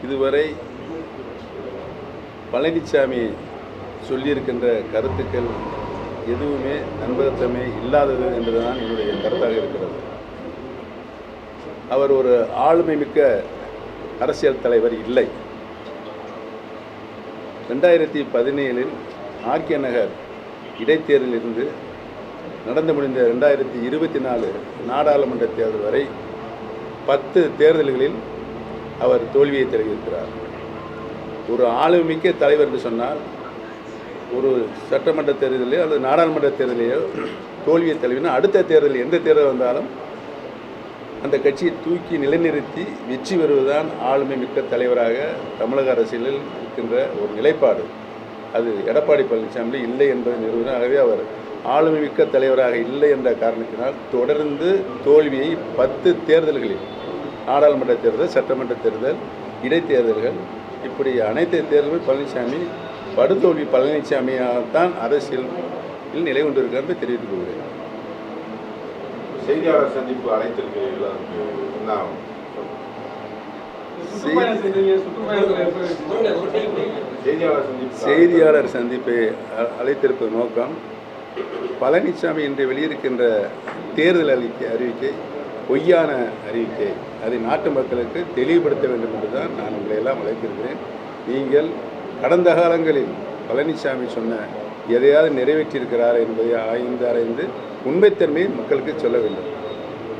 இதுவரை பழனிசாமி சொல்லியிருக்கின்ற கருத்துக்கள் எதுவுமே நம்பகத்தன்மை இல்லாதது என்பதுதான் என்னுடைய கருத்தாக இருக்கிறது. அவர் ஒரு ஆளுமை மிக்க அரசியல் தலைவர் இல்லை. 2017 ஆர்கே நகர் இடைத்தேர்தலிலிருந்து நடந்து முடிந்த 2024 நாடாளுமன்ற தேர்தல் வரை 10 தேர்தல்களில் அவர் தோல்வியை தெரிவித்திருக்கிறார். ஒரு ஆளுமிக்க தலைவர் என்று சொன்னால் ஒரு சட்டமன்ற தேர்தலையோ அல்லது நாடாளுமன்ற தேர்தலையோ தோல்வியை தழுவினா அடுத்த தேர்தல் எந்த தேர்தல் வந்தாலும் அந்த கட்சியை தூக்கி நிலைநிறுத்தி வெற்றி பெறுவதுதான் ஆளுமை மிக்க தலைவராக தமிழக அரசியலில் இருக்கின்ற ஒரு நிலைப்பாடு. அது எடப்பாடி பழனிசாமி இல்லை என்பதை நிறுவனம். ஆகவே அவர் ஆளுமை மிக்க தலைவராக இல்லை என்ற காரணத்தினால் தொடர்ந்து தோல்வியை 10 தேர்தல்களில் நாடாளுமன்ற தேர்தல், சட்டமன்ற தேர்தல், இடைத்தேர்தல்கள் இப்படி அனைத்து தேர்தலும் பழனிசாமி படுதோல்வி பழனிசாமியால்தான் அரசியலில் நிலை கொண்டிருக்கிறார் என்று தெரிவித்துக் கொள்கிறேன். செய்தியாளர் சந்திப்பு அழைத்திருக்கிறீர்கள், செய்தியாளர் சந்திப்பை அழைத்திருப்பது நோக்கம் பழனிசாமி இன்று வெளியிருக்கின்ற தேர்தல் அறிவிக்கை பொய்யான அறிவிக்கை. அதை நாட்டு மக்களுக்கு தெளிவுபடுத்த வேண்டும் என்றுதான் நான் உங்களை எல்லாம் அழைத்திருக்கிறேன். நீங்கள் கடந்த காலங்களில் பழனிசாமி சொன்ன எதையாவது நிறைவேற்றியிருக்கிறார் என்பதை ஆய்ந்து உண்மைத்தன்மையை மக்களுக்கு சொல்ல வேண்டும்.